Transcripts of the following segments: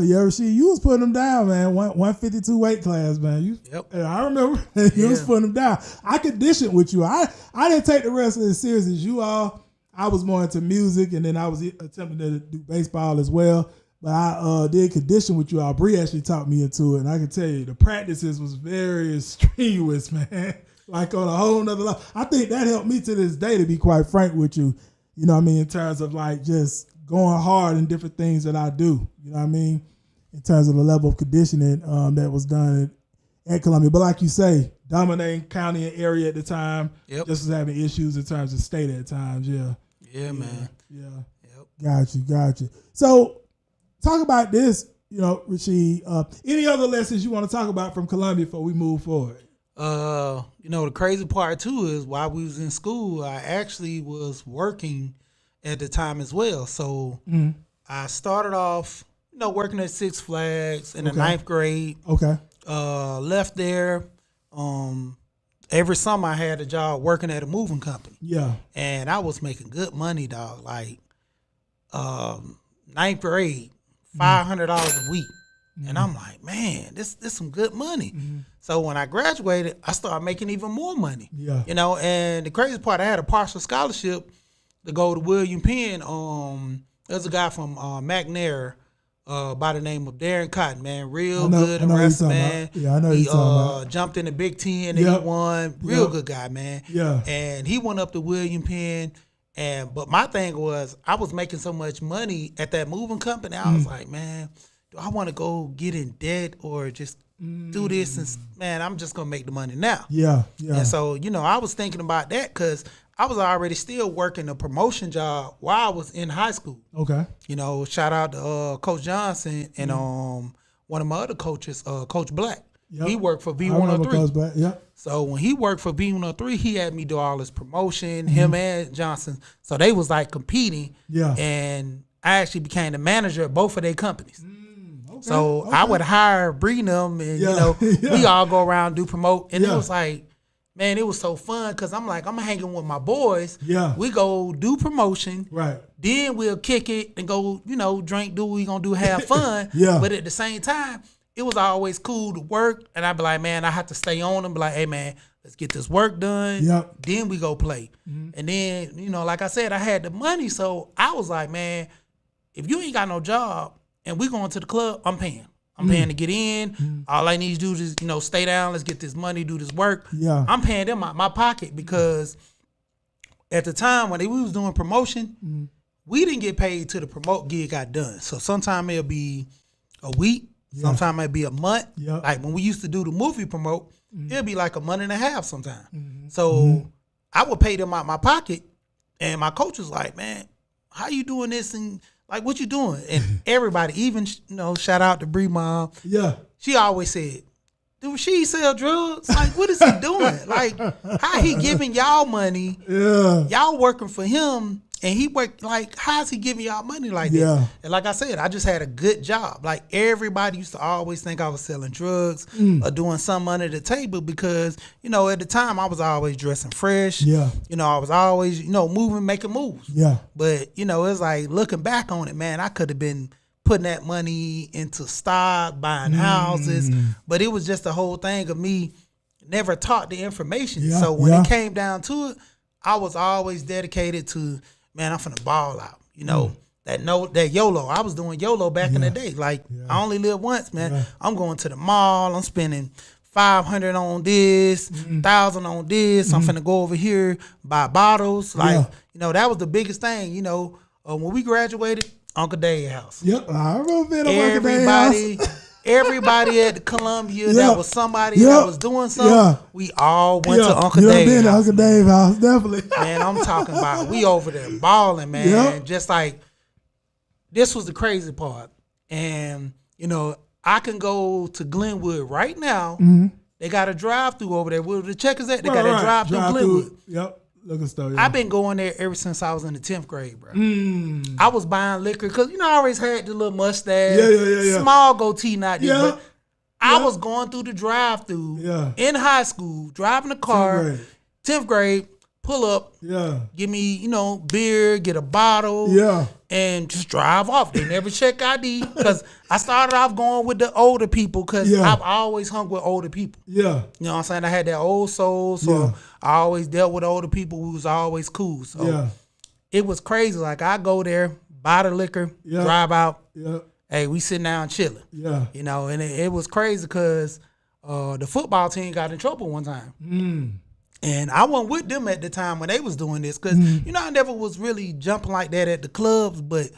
Yeah, Rasheed, you was putting them down, man. 152 weight class, man. I remember you was putting them down. I conditioned with you. I didn't take the wrestling as serious as you all. I was more into music, and then I was attempting to do baseball as well. But I did condition with you all. Bree actually taught me into it, and I can tell you the practices was very strenuous, man. Like on a whole nother level. I think that helped me to this day, to be quite frank with you. You know what I mean? In terms of like just going hard in different things that I do. You know what I mean? In terms of the level of conditioning that was done at Columbia. But like you say, dominating county and area at the time, just was having issues in terms of state at times. Yeah, man. Yeah. Yep. Got you. So talk about this, Rasheed. Any other lessons you want to talk about from Columbia before we move forward? The crazy part too is while we was in school, I actually was working at the time as well. So I started off, working at Six Flags in the 9th grade. Okay. Left there. Every summer I had a job working at a moving company. Yeah. And I was making good money, dog. Like 9th grade, $500 a week. And I'm like, man, this some good money. So when I graduated, I started making even more money. Yeah. And the crazy part, I had a partial scholarship to go to William Penn. There's a guy from McNair by the name of Darren Cotton, man. Real good in wrestling, man. Yeah, I know he's talking about. Jumped in the Big Ten and he won. Real good guy, man. Yeah. And he went up to William Penn. But my thing was, I was making so much money at that moving company. I was like, man, do I want to go get in debt or just do this? And man, I'm just going to make the money now. Yeah. And so, I was thinking about that because I was already still working a promotion job while I was in high school. Okay. Shout out to Coach Johnson and one of my other coaches, Coach Black. Yep. He worked for V103. Yep. So when he worked for V103, he had me do all his promotion, him and Johnson. So they was like competing. Yeah. And I actually became the manager of both of their companies. So I would hire Bree and them, and we all go around do promote, and it was like, man, it was so fun because I'm hanging with my boys. Yeah, we go do promotion, right? Then we'll kick it and go, drink, do what we gonna do, have fun. Yeah. But at the same time, it was always cool to work, and I'd be like, man, I have to stay on them. Be like, hey, man, let's get this work done. Yep. Then we go play, and then like I said, I had the money, so I was like, man, if you ain't got no job and we going to the club, I'm paying. I'm paying to get in. All I need to do is, stay down. Let's get this money, do this work. Yeah. I'm paying them out my pocket because at the time when we was doing promotion, we didn't get paid till the promote gig got done. So sometime it'll be a week. Sometime it'll be a month. Yep. Like when we used to do the movie promote, it'll be like a month and a half sometime. So I would pay them out my pocket, and my coach was like, man, how you doing this? And like, what you doing? And everybody, even, shout out to Bree mom. Yeah. She always said, do Rasheed sell drugs? Like, what is he doing? Like, how he giving y'all money? Yeah. Y'all working for him, and he work, like, how's he giving y'all money like that? Yeah. And like I said, I just had a good job. Like, everybody used to always think I was selling drugs or doing something under the table because, at the time, I was always dressing fresh. Yeah. I was always, moving, making moves. Yeah. But, it's like, looking back on it, man, I could have been putting that money into stock, buying houses. But it was just the whole thing of me never taught the information. Yeah. So when it came down to it, I was always dedicated to, man, I'm finna ball out. That YOLO. I was doing YOLO back in the day. Like, I only live once, man. Yeah. I'm going to the mall. I'm spending $500 on this, $1,000 on this. I'm finna go over here, buy bottles. Like, that was the biggest thing. When we graduated, Uncle Dave's house. Yep, I remember being at Uncle Dave's house. Everybody at Columbia that was somebody that was doing something, we all went to Uncle Dave's house. Uncle Dave's house, definitely. Man, I'm talking about we over there balling, man. Yep. Just like, this was the crazy part. And, I can go to Glenwood right now. They got a drive-through over there. Where the checkers at? They got a drive-through Glenwood. Yep. Liquor store, I've been going there ever since I was in the 10th grade, bro. I was buying liquor because, I always had the little mustache, small goatee, not this, but I was going through the drive-through in high school, driving a car, 10th grade, pull up, give me, you know, beer, get a bottle, and just drive off. They never check ID because I started off going with the older people because I've always hung with older people. You know what I'm saying? I had that old soul, so I always dealt with older people who was always cool. So it was crazy. Like, I go there, buy the liquor, drive out. Hey, we sitting down chilling. You know, and it was crazy because the football team got in trouble one time. And I wasn't with them at the time when they was doing this because, you know, I never was really jumping like that at the clubs, but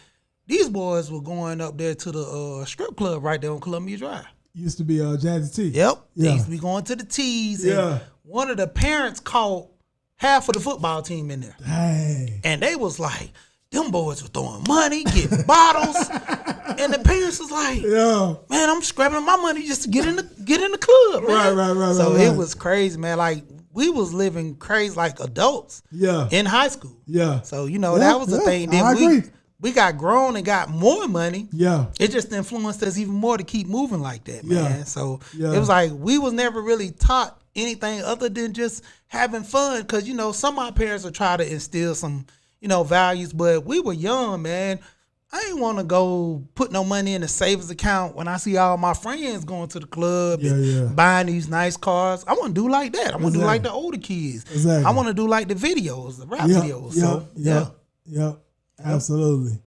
these boys were going up there to the strip club right there on Columbia Drive. Used to be Jazzy T. Yep. They used to be going to the T's. And one of the parents caught half of the football team in there. Dang. And they was like, them boys were throwing money, getting bottles. And the parents was like, man, I'm scrapping my money just to get in the club, man. Right. So it was crazy, man. Like, we was living crazy like adults in high school. So, you know, that was the thing. Then we got grown and got more money. It just influenced us even more to keep moving like that, man. So it was like we was never really taught anything other than just having fun. Because, you know, some of our parents would try to instill some, you know, values. But we were young, man. I ain't want to go put no money in a savings account when I see all my friends going to the club and buying these nice cars. I want to do like that. I want to do like the older kids. I want to do like the videos, the rap videos. So, Absolutely.